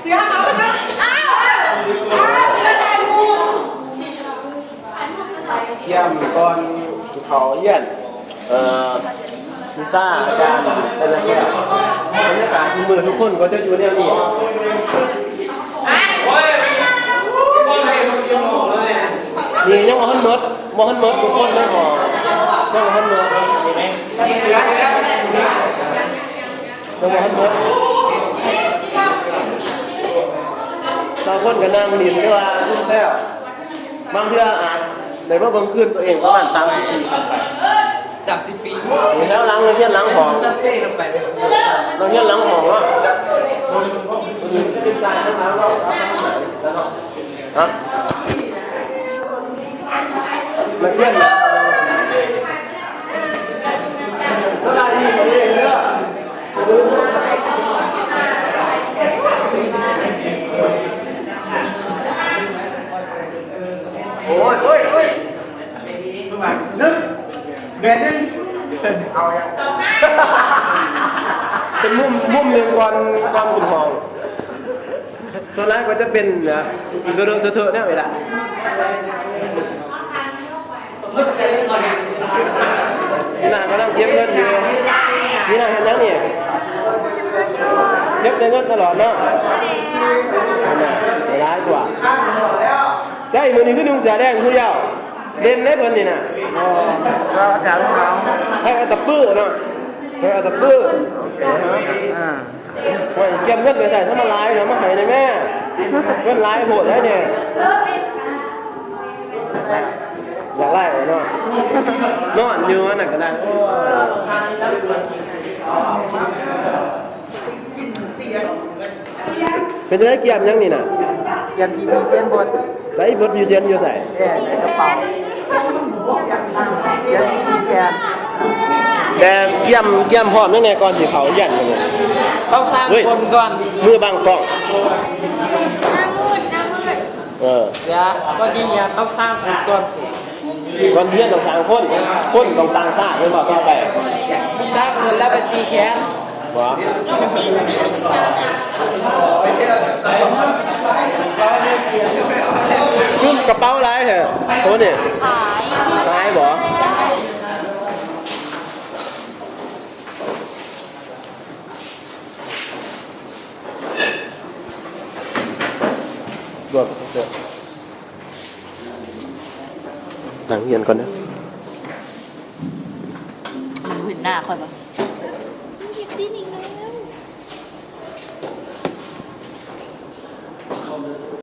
เสียเขาแล้วอ้าวเสียใจมูเยี่ยมก่อนเขาเยี่ยนพิซซ่าอาจารย์แต่ละเนี่ยบรรยากาศมือทุกคนก็จะอยู่เนี่ยนี่นี่ยังมอฮันเมิร์ดทุกคนไม่พอยังมอฮันเมิร์ดมีไหมยังมอฮันเมิร์ดบางคนก็นั่งดินด้วยว่ารุ่นแท้บางเทื่ออาจแต่ว่าบางคืนตัวเองประมาณ30 ปีแล้วล้างเงี้ยล้างของเราเงี้ยล้างของอ่ะเป็นใจทั้งล้างเราฮะมันเงี้ยนะก็ได้ที่ตัวเองเนอะโอ้ยสมัครนึกเกิดนึงเอาอย่างเป็นมุมหนึ่งวันขุนหองตัวนั้นก็จะเป็นนะเรื่องเถอะเนี่ยเวลานี่นาก็ต้องเก็บเงินอยู่นี่นาเห็นแล้วนี่เก็บเงินตลอดเนาะนี่ร้ายกว่าได้มือนี้ขึ้นดุงเสียแดงผู้เยาว์เด่นได้เพิ่นนี่น่ะก็อาจารย์เขาให้เอาตะปื้อเนาะให้เอาตะปื้อว่าเก็บเงินไปใส่ถ้ามันร้ายเนาะมาให้ในแม่เงินร้ายโหดได้เนี่ยอยากไล่เนาะนอนอยู่นั่นน่ะก็ได้เป็นจะได้เกี่ยมยังนี่น่ะเตรียมมีเส้นบนใส่บดมีเซียนอยู่ใส่ในกระเป๋าเตรียมมีแกนแต่เกี่ยมพร้อมยังไงก่อนสิเขาหยันกันเลยต้องสร้างคนก่อนมือบางกล้องหน้ามืดเดี๋ยวก็ยิ่งยาต้องสร้างคนก่อนสิก่อนเพื่อนต้องสร้างคนต้องสร้างซาเป็นบ่ต่อไปสร้างคนแล้วไปตีแขนว้าขึ้นกระเป๋าอะไรเหรอโอ้เนี่ยขายบ่รวมเถอะหนังเรียนก่อนนะมันเห็นหน้าค่อยปะหยิบดินอีกแล้ว